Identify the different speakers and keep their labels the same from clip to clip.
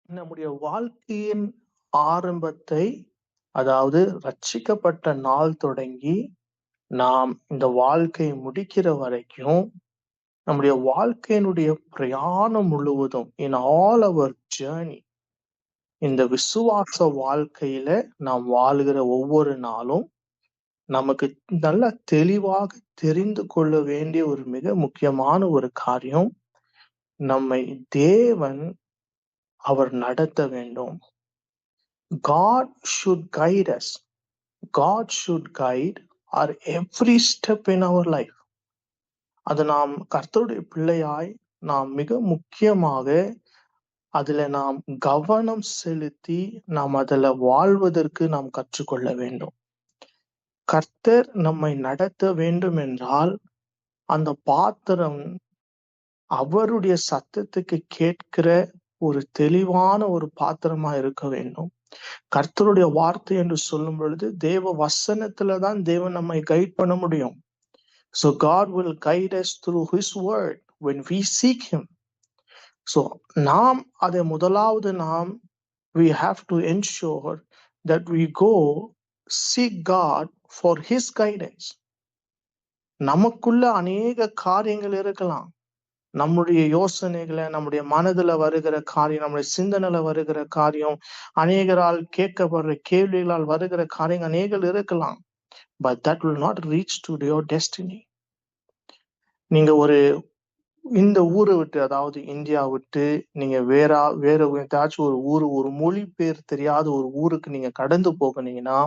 Speaker 1: நம்முடைய வாழ்க்கையின் ஆரம்பத்தை, அதாவது ரட்சிக்கப்பட்ட நாள் தொடங்கி நாம் இந்த வாழ்க்கை முடிக்கிற வரைக்கும் நம்முடைய வாழ்க்கையினுடைய பிரயாணம் முழுவதும் இன் ஆல் அவர் ஜேர்னி, இந்த விசுவாச வாழ்க்கையில நாம் வாழுகிற ஒவ்வொரு நாளும் நமக்கு நல்ல தெளிவாக தெரிந்து கொள்ள வேண்டிய ஒரு மிக முக்கியமான ஒரு காரியம், நம்மை தேவன் அவர் நடத்த வேண்டும். God should guide us. God should guide our every step in our life. அது நாம் கர்த்தருடைய பிள்ளையாய் நாம் மிக முக்கியமாக அதுல நாம் கவனம் செலுத்தி நாம் அதுல வாழ்வதற்கு நாம் கற்றுக்கொள்ள வேண்டும். கர்த்தர் நம்மை நடத்த வேண்டும் என்றால் அந்த பாத்திரம் அவருடைய சத்தத்துக்கு கேட்கிற ஒரு தெளிவான ஒரு பாத்திரமா இருக்க வேண்டும். கர்த்தருடைய வார்த்தை என்று சொல்லும் பொழுது தேவ வசனத்துலதான் தேவன் நம்மை கைட் பண்ண முடியும். So God will guide us through His word when we seek Him. So நாம் அதை முதலாவது we have to ensure that we go seek God for His guidance. நமக்குள்ள அநேக காரியங்கள் இருக்கலாம். நம்முடைய யோசனைகளை, நம்முடைய மனதுல வருகிற காரியம், நம்முடைய சிந்தனையில வருகிற காரியம், அநேகரால் கேட்கப்படுற கேள்விகளால் வருகிற காரியங்கள் அநேகம் இருக்கலாம். But that will not reach to your destiny. நீங்க இந்த ஊரை விட்டு, அதாவது இந்தியா விட்டு நீங்க வேற ஏதாச்சும் ஒரு மொழி பேர் தெரியாத ஒரு ஊருக்கு நீங்க கடந்து போனீங்கன்னா,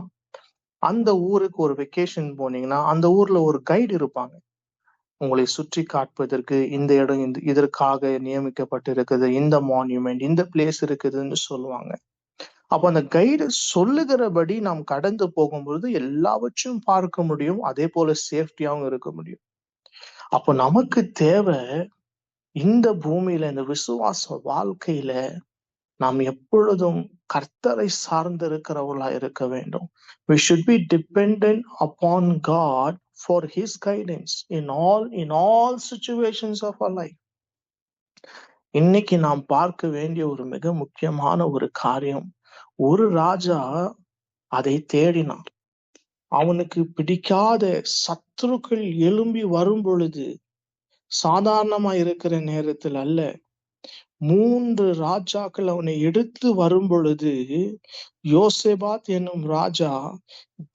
Speaker 1: அந்த ஊருக்கு ஒரு வெக்கேஷன் போனீங்கன்னா அந்த ஊர்ல ஒரு கைடு இருப்பாங்க. உங்களை சுற்றி காட்டுவதற்கு இந்த இடம் இதற்காக நியமிக்கப்பட்டிருக்குது, இந்த மான்யூமெண்ட், இந்த பிளேஸ் இருக்குதுன்னு சொல்லுவாங்க. அப்ப அந்த கைடு சொல்லுகிறபடி நாம் கடந்து போகும்பொழுது எல்லாவற்றையும் பார்க்க முடியும், அதே போல சேஃப்டியாவும் இருக்க முடியும். அப்ப நமக்கு தேவை இந்த பூமியில, இந்த விசுவாச வாழ்க்கையில நாம் எப்பொழுதும் கர்த்தரை சார்ந்து இருக்கிறவர்களா இருக்க வேண்டும். We should be dependent upon God for His guidance in all situations of our life. இன்னைக்கு நாம் பார்க்க வேண்டிய ஒரு மிக முக்கியமான ஒரு காரியம், ஒரு ராஜா அதை தேடினான். அவனுக்கு பிடிக்காத சத்துருக்கள் எழும்பி வரும் பொழுது, சாதாரணமா இருக்கிற நேரத்தில் அல்ல, 3 ராஜாக்கள் அவனை எடுத்து வரும் பொழுது யோசேபாத் என்னும் ராஜா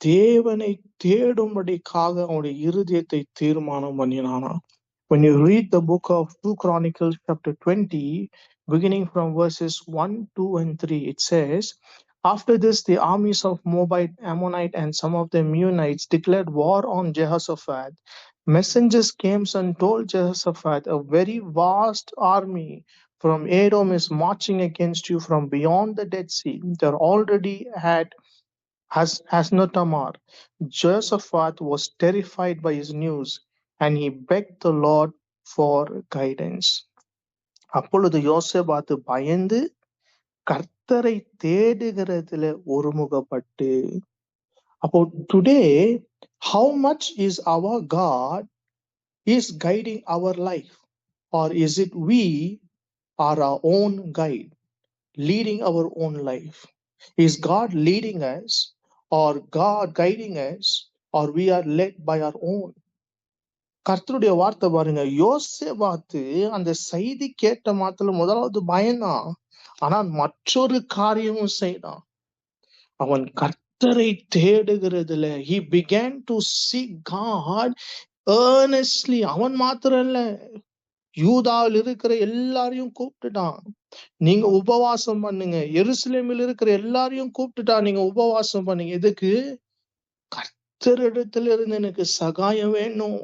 Speaker 1: தேவனை தேடும்படிக்காக அவனுடைய இருதயத்தை தீர்மானம் பண்ணினானா. When you read the book of 2 Chronicles chapter 20, beginning from verses 1, 2 and 3, it says, After this, the armies of Moabite, Ammonite, and some of the Meunites declared war on Jehoshaphat. Messengers came and told Jehoshaphat, a very vast army from Edom is marching against you from beyond the Dead Sea. They're already at Hasnotamar. Jehoshaphat was terrified by his news, and he begged the Lord for guidance. அப்பொழுது யோசேபாத்து பயந்து கர்த்தரை தேடுகிறதுல ஒருமுகப்பட்டு. அப்போ today, how much is our God is guiding our life, or is it we are our own guide, leading our own life? Is God leading us, or God guiding us, or we are led by our own? கர்த்தருடைய வார்த்தை பாருங்க, யோசேபாத்து அந்த செய்தி கேட்ட மாத்திரம் முதலாவது பயந்தான், ஆனால் மற்றொரு காரியமும் செய்தான். அவன் கர்த்தரை தேடுகிறதுல he began to seek God earnestly. அவன் மாத்திரம் இல்ல, யூதாவில் இருக்கிற எல்லாரையும் கூப்பிட்டுட்டான், நீங்க உபவாசம் பண்ணுங்க. எருசலேமில் இருக்கிற எல்லாரையும் கூப்பிட்டுட்டான், நீங்க உபவாசம் பண்ணுங்க. எதுக்கு? கர்த்தரிடத்துல இருந்து எனக்கு சகாயம் வேணும்.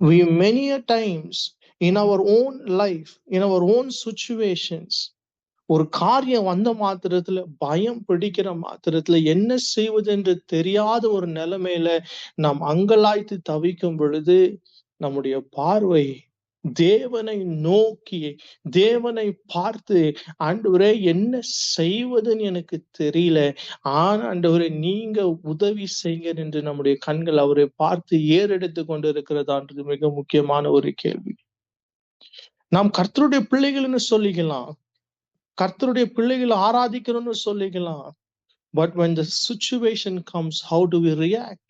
Speaker 1: We many a times in our own life, in our own situations, ஒரு காரியம் வந்த மாத்திரத்துல, பயம் பிடிக்கிற மாத்திரத்துல, என்ன செய்வது என்று தெரியாத ஒரு நிலைமையில நாம் அங்கலாய்த்து தவிக்கும் பொழுது நம்முடைய பார்வை தேவனை நோக்கி, தேவனை பார்த்து, ஆண்டவரே என்ன செய்வதுன்னு எனக்கு தெரியல, ஆனா ஆண்டவரே நீங்க உதவி செய்யுங்க என்று நம்முடைய கண்கள் அவரை பார்த்து ஏறெடுத்து கொண்டு இருக்கிறதான்றது மிக முக்கியமான ஒரு கேள்வி. நாம் கர்த்தருடைய பிள்ளைகள்னு சொல்லிக்கலாம், கர்த்தருடைய பிள்ளைகளை ஆராதிக்கிறோம்னு சொல்லிக்கலாம். But when the situation comes, how do we react?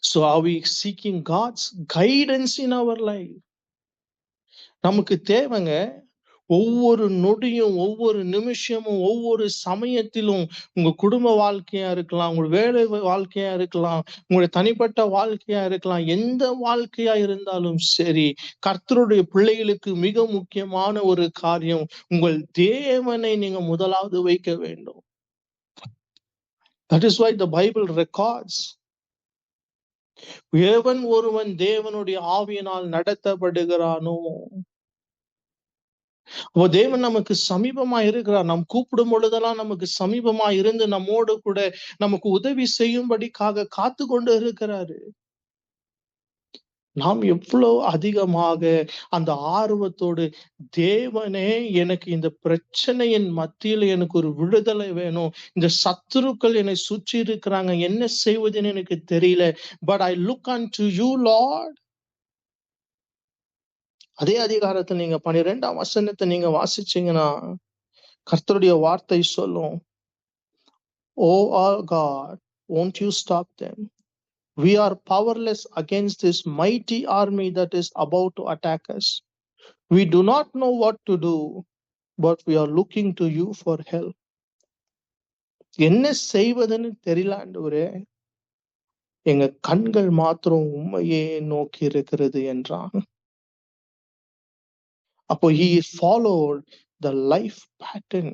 Speaker 1: So are we seeking God's guidance in our life? நமக்கு தேவைங்க ஒவ்வொரு நொடியும், ஒவ்வொரு நிமிஷமும், ஒவ்வொரு சமயத்திலும், உங்க குடும்ப வாழ்க்கையா இருக்கலாம், உங்க வேலை வாழ்க்கையா இருக்கலாம், உங்களுடைய தனிப்பட்ட வாழ்க்கையா இருக்கலாம், எந்த வாழ்க்கையா இருந்தாலும் சரி, கர்த்தருடைய பிள்ளைகளுக்கு மிக முக்கியமான ஒரு காரியம், உங்கள் தேவனை நீங்க முதலாவது வைக்க வேண்டும். That is why the Bible records, எவன் ஒருவன் தேவனுடைய ஆவியினால் நடத்தப்படுகிறானோ, அப்போ தேவன் நமக்கு சமீபமா இருக்கிறார். நாம் கூப்பிடும் பொழுதெல்லாம் நமக்கு சமீபமா இருந்து நம்மோடு கூட நமக்கு உதவி செய்யும்படிக்காக காத்து கொண்டு இருக்கிறாரு. நாம் எவ்வளவு அதிகமாக அந்த ஆர்வத்தோடு, தேவனே எனக்கு இந்த பிரச்சனையின் மத்தியில எனக்கு ஒரு விடுதலை வேணும், இந்த சத்துருக்கள் என்னை சுற்றி இருக்கிறாங்க, என்ன செய்வதுன்னு எனக்கு தெரியல, but I look unto you Lord. அதே அதிகாரத்தை நீங்க 12ஆம் வசனத்தை நீங்க வாசிச்சீங்கன்னா கர்த்தருடைய வார்த்தை சொல்லும், Oh our God, won't you stop them? We are powerless against this mighty army that is about to attack us. We do not know what to do, but we are looking to you for help. என்ன செய்வதுன்னு தெரியல ஆண்டவரே, எங்க கண்கள் மாத்திரம் உம்மையே நோக்கி இருக்கிறது என்றான். அப்போ he followed the life pattern.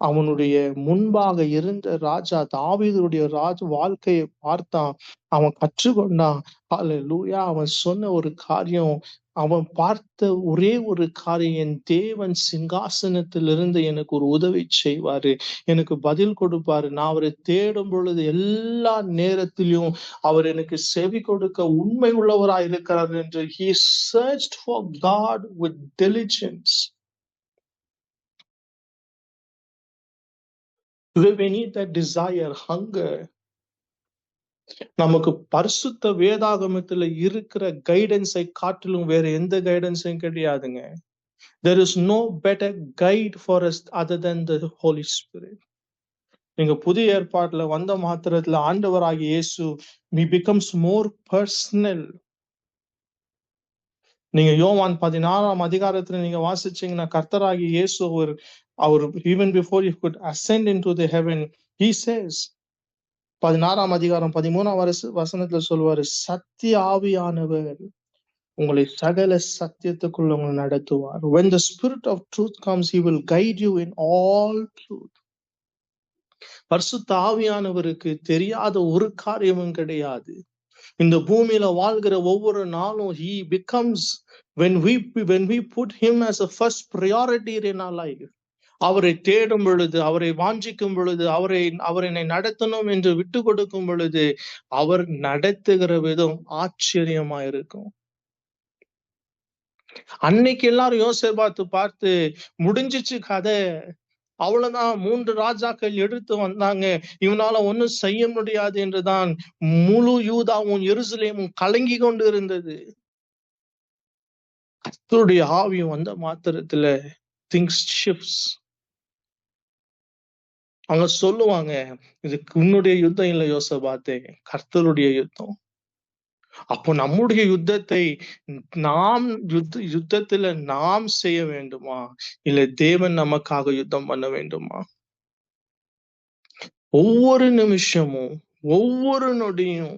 Speaker 1: அவனுடைய முன்பாக இருந்த ராஜா தாவீதுடைய வாழ்க்கையை பார்த்தான், அவன் கற்றுக்கொண்டான். ஹல்லேலூயா. அவன் சொன்ன ஒரு காரியம், அவன் பார்த்த ஒரே ஒரு காரியம், என் தேவன் சிங்காசனத்திலிருந்து எனக்கு ஒரு உதவி செய்வாரு, எனக்கு பதில் கொடுப்பாரு, நான் அவரை தேடும் பொழுது எல்லா நேரத்திலும் அவர் எனக்கு செவி கொடுக்க உண்மை உள்ளவராய் இருக்கிறார் என்று he searched for God with diligence. We need that desire, hunger. நமக்கு பரிசுத்த வேதாகமத்துல இருக்கிற கைடன்ஸை காட்டிலும் வேற எந்த கைடன்ஸும் கிடையாதுங்க. There is no better guide for us other than the Holy Spirit. நீங்க புதிய ஏற்பாட்டுல வந்த மாத்திரத்துல ஆண்டவராகிய இயேசு he becomes more personal. நீங்க யோவான் 16ஆம் அதிகாரத்துல நீங்க வாசிச்சீங்கன்னா கர்த்தராகிய இயேசு அவர் even before he could ascend into the heaven, he says, 16ஆம் அதிகாரம் 13ஆம் வசனத்துல சொல்வாரு, சத்திய ஆவியானவர் உங்களை சகல சத்தியத்துக்குள்ள உங்களை நடத்துவார். When the spirit of truth comes, he will guide you in all truth. பரிசுத்த ஆவியானவருக்கு தெரியாத ஒரு காரியமும் கிடையாது. இந்த பூமியில வாழ்கிற ஒவ்வொரு நாளும் he becomes, when we put him as a first priority in our life, அவரை தேடும் பொழுது, அவரை வாஞ்சிக்கும் பொழுது, அவர் என்னை நடத்தணும் என்று விட்டு கொடுக்கும் பொழுது, அவர் நடத்துகிற விதம் ஆச்சரியமா இருக்கும். அன்னைக்கு எல்லாரும் யோசேபாத்து பார்த்து முடிஞ்சிச்சு கதை, அவ்வளவுதான், 3 ராஜாக்கள் எடுத்து வந்தாங்க, இவனால ஒன்னும் செய்ய முடியாது என்றுதான் முழு யூதாவும் எருசலேமும் கலங்கி கொண்டு இருந்தது. கர்த்தருடைய ஆவி வந்த மாத்திரத்துல things shifts. அவங்க சொல்லுவாங்க, இது உன்னுடைய யுத்தம் இல்ல யோசபாத்தே, கர்த்தருடைய யுத்தம். அப்போ நம்முடைய யுத்தத்தை நாம் யுத்தத்துல நாம் செய்ய வேண்டுமா, இல்ல தேவன் நமக்காக யுத்தம் பண்ண வேண்டுமா? ஒவ்வொரு நிமிஷமும் ஒவ்வொரு நொடியும்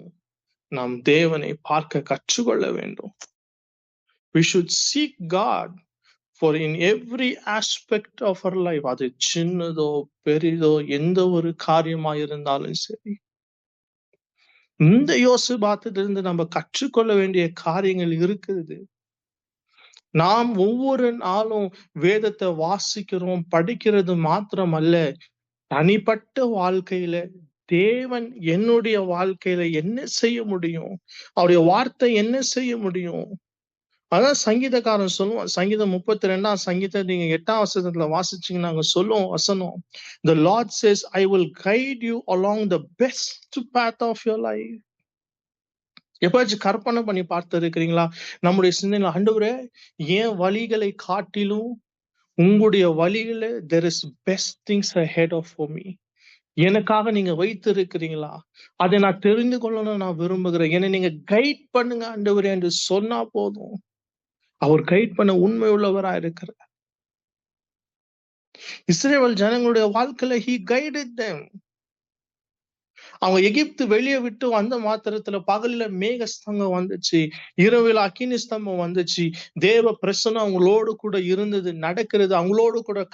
Speaker 1: நாம் தேவனை பார்க்க கற்றுக்கொள்ள வேண்டும். We should seek God for in every aspect of our life. அது சின்னதோ பெரிதோ எந்த ஒரு காரியமா இருந்தாலும் சரி, இந்த யோசபாத்திலிருந்து நம்ம கற்றுக்கொள்ள வேண்டிய காரியங்கள் இருக்குது. நாம் ஒவ்வொரு நாளும் வேதத்தை வாசிக்கிறோம், படிக்கிறது மாத்திரம் அல்ல, தனிப்பட்ட வாழ்க்கையில தேவன் என்னுடைய வாழ்க்கையில என்ன செய்ய முடியும், அவருடைய வார்த்தை என்ன செய்ய முடியும். அதான் சங்கீதக்காரன் சொல்லுவான், சங்கீதம் 32ஆம் சங்கீதம் நீங்க 8ஆம் வசனத்துல வாசிச்சீங்கன்னா அங்க சொல்லுவோம் வசனம், the Lord says, I will guide you along the best path of your life. எப்பயாச்சும் கற்பனை பண்ணி பார்த்து இருக்கிறீங்களா? நம்முடைய சிந்தனையில, ஆண்டவரே என் வழிகளை காட்டிலும் உங்களுடைய வழியில there is best things ahead of for me. எனக்காக நீங்க வைத்து இருக்கிறீங்களா? அதை நான் தெரிந்து கொள்ளணும் நான் விரும்புகிறேன். என்னை நீங்க கைட் பண்ணுங்க ஆண்டவரே என்று சொன்னா போதும். அவர் கைட் பண்ண உண்மை உள்ளவரா இருக்கிறார். இஸ்ரவேல் ஜனங்களுடைய வாழ்க்கையில he guided them. அவங்க எகிப்து வெளியே விட்டு வந்த மாத்திரத்துல பகலில மேக ஸ்தம்பம் வந்துச்சு, இரவில் அக்கினி ஸ்தம்பம் வந்துச்சு. தேவ பிரசன்னம் அவங்களோடு கூட இருந்தது, நடக்கிறது, அவங்களோடு கூட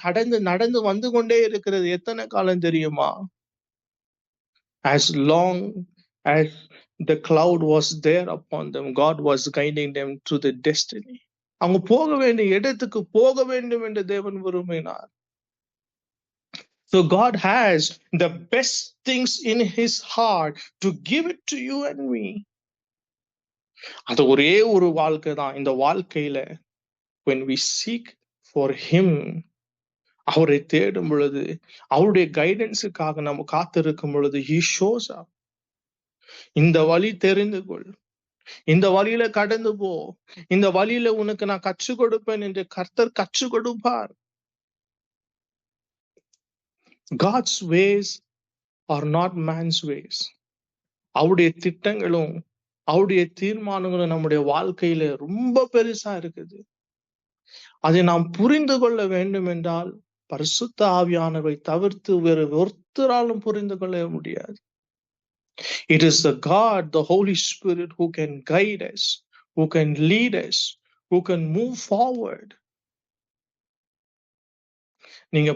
Speaker 1: நடந்து வந்து கொண்டே இருக்கிறது. எத்தனை காலம் தெரியுமா? As long as the cloud was there upon them, God was guiding them to the destiny. அவங்க போக வேண்டிய இடத்துக்கு போக வேண்டும் என்று தேவன் விரும்பினார். So God has the best things in his heart to give it to you and me. அது ஒரே ஒரு வாழ்க்கை தான். இந்த வாழ்க்கையில when we seek for him, அவரை தேடும் பொழுது, அவருடைய கைடன்ஸுக்காக நம்ம காத்திருக்கும் பொழுது he shows up. இந்த வழி தெரிந்து கொள், இந்த வழியில கடந்து போ, இந்த வழியில உனக்கு நான் கற்றுக் கொடுப்பேன் என்று கர்த்தர் கற்றுக் கொடுப்பார். God's ways are not man's ways. அவருடைய திட்டங்களும் அவருடைய தீர்மானங்களும் நம்முடைய வாழ்க்கையில ரொம்ப பெருசா இருக்குது. அதை நாம் புரிந்து கொள்ள வேண்டும் என்றால் பரிசுத்த ஆவியானவரை தவிர்த்து வேறு ஒருத்தராலும் புரிந்து கொள்ள முடியாது. It is the God, the Holy Spirit, who can guide us, who can lead us, who can move forward. நீங்க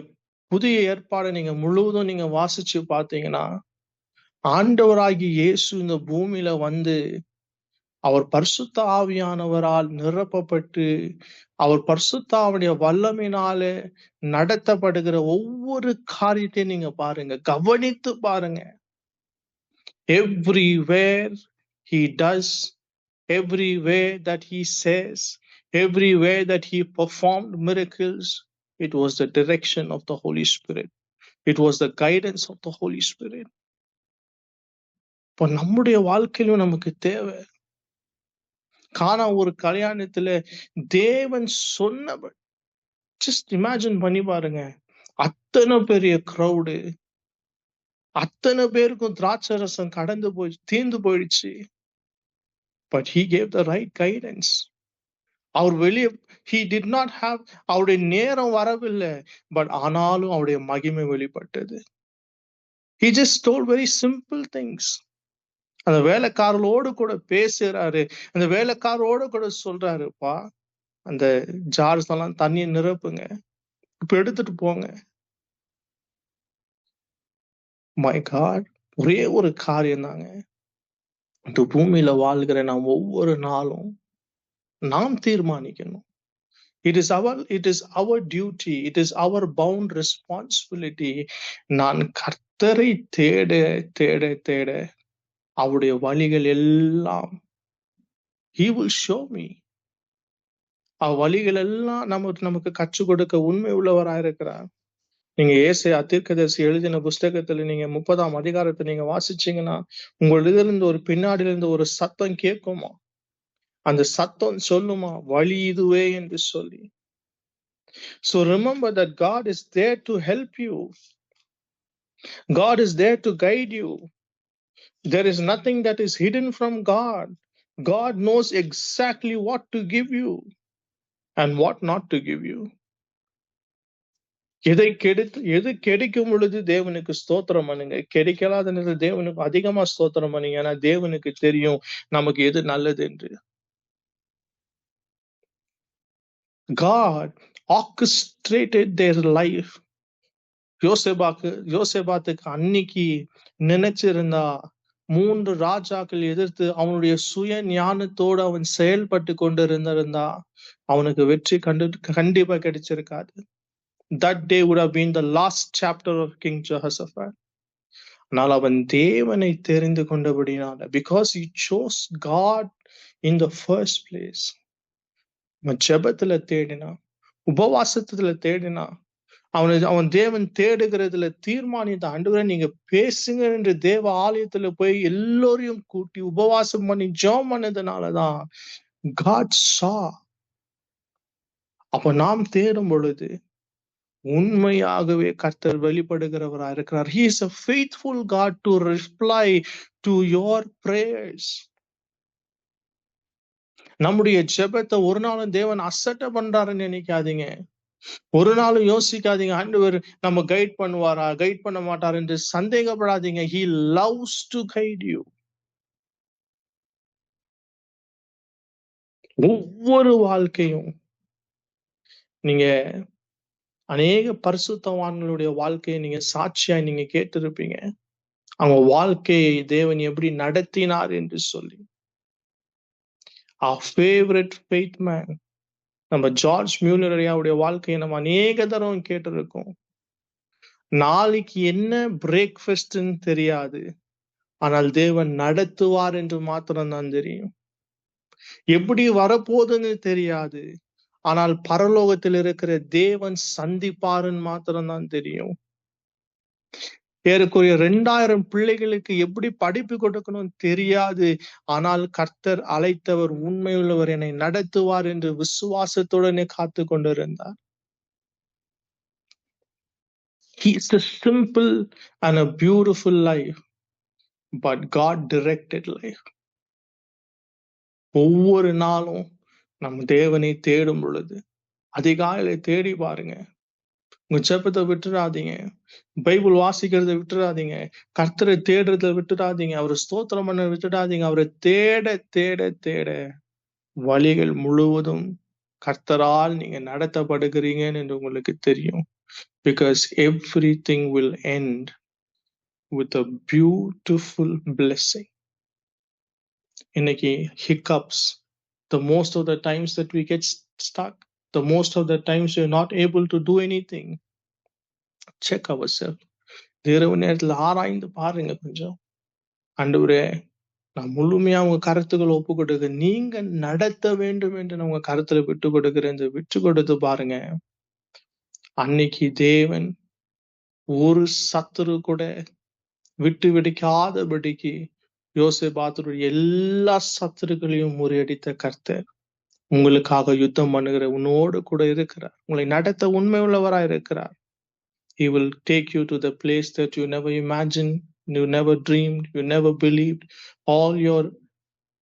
Speaker 1: புதிய ஏற்பாடை நீங்க முழுவதும் நீங்க வாசிச்சு பார்த்தீங்கன்னா, ஆண்டவராகிய இயேசு இந்த பூமியில வந்து அவர் பரிசுத்த ஆவியானவரால் நிரப்பப்பட்டு அவர் பரிசுத்த ஆவியுடைய வல்லமையினாலே நடத்தப்படுகிற ஒவ்வொரு காரியத்தையும் நீங்க பாருங்க, கவனித்து பாருங்க. Everywhere he does, everywhere that he says, everywhere that he performed miracles, it was the direction of the Holy Spirit. It was the guidance of the Holy Spirit. இப்போ நம்முடைய வாழ்க்கையிலும் நமக்கு தேவை. கானா ஒரு கல்யாணத்துல தேவன் சொன்னபடி, ஜஸ்ட் இமேஜின் பண்ணி பாருங்க, அத்தனை பெரிய கிரௌடு, அத்தனை பேருக்கும் திராட்சை ரசம் தீர்ந்து போயிடுச்சு. But he gave the right guidance. அவர் வெளியே he did not have, அவருடைய நேரம் வரவில்லை, பட் ஆனாலும் அவருடைய மகிமை வெளிப்பட்டது. He just told very simple things. அந்த வேலைக்காரரோடு கூட பேசுறாரு, அந்த வேலைக்காரோடு கூட சொல்றாருப்பா, அந்த ஜார்ஸ் எல்லாம் தண்ணியை நிரப்புங்க, இப்ப எடுத்துட்டு போங்க. மை காட், ஒரே ஒரு காரியம் தாங்க. இந்த பூமியில வாழ்கிற நாம் ஒவ்வொரு நாளும் நாம் தீர்மானிக்கணும். It is our duty, it is our bound responsibility. நான் கர்த்தரை தேட தேட தேட அவருடைய வழிகள் எல்லாம் he will show me. வழிகள் எல்லாம் நமக்கு கற்றுக் கொடுக்க உண்மை உள்ளவராயிருக்கிறார். நீங்க ஏசாயா தீர்க்கதரிசி எழுதின புஸ்தகத்துல நீங்க 30ஆம் அதிகாரத்தை நீங்க வாசிச்சீங்கன்னா, உங்களிலிருந்து ஒரு பின்னாடியில இருந்து ஒரு சத்தம் கேட்குமா, அந்த சத்தம் சொல்லுமா, வழி இதுவே என்று சொல்லி. So remember that God is there to help you. God is there to guide you. There is nothing that is hidden from God. God knows exactly what to give you and what not to give you. எது கிடைக்கும் பொழுது தேவனுக்கு ஸ்தோத்திரம் பண்ணுங்க, கிடைக்காத நேரத்தில் தேவனுக்கு அதிகமா ஸ்தோத்திரம் பண்ணுங்க. ஏன்னா தேவனுக்கு தெரியும் நமக்கு எது நல்லது என்று. God orchestrated their life. யோசேபாத்துக்கு அன்னைக்கு நினைச்சிருந்தா 3 ராஜாக்கள் எதிர்த்து அவனுடைய சுய ஞானத்தோடு அவன் செயல்பட்டு கொண்டு இருந்திருந்தா அவனுக்கு வெற்றி கண்டிப்பா கிடைச்சிருக்காது. That day would have been the last chapter of King Jehoshaphat. ஆனால் அவன் தேவனை தெரிந்து கொண்டபடினால, because he chose God in the first place, அவன் ஜெபத்துல தேடினா, உபவாசத்துல தேடினா, அவன் தேவன் தேடுகிறதுல தீர்மானித்த, ஆண்டவரே நீங்க பேசுங்க என்று தேவ ஆலயத்துல போய் எல்லோரையும் கூட்டி உபவாசம் பண்ணி ஜெபம் பண்ணதுனாலதான் God saw. அப்ப நாம் தேடும் பொழுது உண்மையாகவே கர்த்தர் வெளிப்படுகிறவராய் இருக்கிறார். He is a faithful God to reply to your prayers. நம்முடைய ஜெபத்தை ஒரு நாளும் தேவன் அசட்டை பண்றாருன்னு நினைக்காதீங்க. ஒரு நாளும் யோசிக்காதீங்க ஆண்டவர் நம்ம கைட் பண்ணுவாரா கைட் பண்ண மாட்டார் என்று சந்தேகப்படாதீங்க. He loves to guide you. ஒவ்வொரு வாழ்க்கையும் நீங்க அநேக பரிசுத்தவான்களுடைய வாழ்க்கையை நீங்க சாட்சியா நீங்க கேட்டிருப்பீங்க. அவங்க வாழ்க்கையை தேவன் எப்படி நடத்தினார் என்று சொல்லி. Our favorite faith man நம்ம ஜார்ஜ் மியூலர் ஐயாவுடைய வாழ்க்கையை நம்ம அநேக தடவை கேட்டிருக்கோம். நாளைக்கு என்ன பிரேக்ஃபாஸ்ட்ன்னு தெரியாது, ஆனால் தேவன் நடத்துவார் என்று மாத்திரம்தான் தெரியும். எப்படி வரப்போகுதுன்னு தெரியாது, ஆனால் பரலோகத்தில் இருக்கிற தேவன் சந்திப்பாருன்னு மாத்திரம்தான் தெரியும். ஏறக்குறைய 2000 பிள்ளைகளுக்கு எப்படி படிப்பு கொடுக்கணும் தெரியாது, ஆனால் கர்த்தர் அழைத்தவர் உண்மையுள்ளவர், என்னை நடத்துவார் என்று விசுவாசத்துடனே காத்து கொண்டிருந்தார். He is a simple and a beautiful life, but God directed life. ஒவ்வொரு நாளும் நம்ம தேவனை தேடும் பொழுது அதிகாலையில தேடி பாருங்க. உங்க ஜெபத்தை விட்டுறாதீங்க, பைபிள் வாசிக்கிறத விட்டுறாதீங்க, கர்த்தரை தேடுறதை விட்டுறாதீங்க, அவரை ஸ்தோத்திரம் பண்ண விட்டுடாதீங்க. அவரை தேட தேட தேட வழிகள் முழுவதும் கர்த்தரால் நீங்க நடத்தப்படுகிறீங்கன்னு என்று உங்களுக்கு தெரியும். Because everything will end with a beautiful blessing. இன்னைக்கு hiccups, the most of the times that we get stuck, the most of the times we're not able to do anything. Check ourselves. இரவு நேரத்துல ஆராய்ந்து பாருங்க கொஞ்சம். ஆண்டவரே, நான் முழுமையா உங்க கருத்துக்களை ஒப்பு கொடுக்க, நீங்க நடத்த வேண்டும் என்று நான் உங்க கருத்துல விட்டு கொடுக்கிறேன். விட்டு கொடுத்து பாருங்க. அன்னைக்கு தேவன் ஒரு சத்துரு கூட விட்டு விடுக்காதபடிக்கு யோசேபாத்துடைய எல்லா சத்துருக்களையும் முறியடித்த கர்த்தர் உங்களுக்காக யுத்தம் பண்ணுகிற உன்னோடு கூட இருக்கிறார். உங்களை நடத்த உண்மை உள்ளவராய் இருக்கிறார். He will take you to the place that you never imagined, you never dreamed, you never believed. All your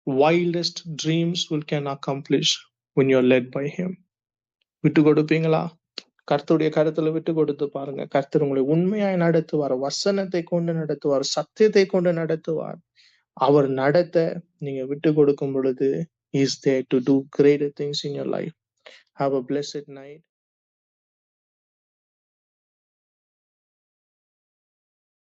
Speaker 1: wildest dreams can accomplish when you're led by him. விட்டு கொடுப்பீங்களா? கர்த்தருடைய கருத்துல விட்டு கொடுத்து பாருங்க. கர்த்தர் உங்களை உண்மையாய் நடத்துவார், வசனத்தை கொண்டு நடத்துவார், சத்தியத்தை கொண்டு நடத்துவார். அவர் நடத்த நீங்க விட்டு கொடுக்கும் பொழுது, he is there to do greater things in your life. Have a blessed night.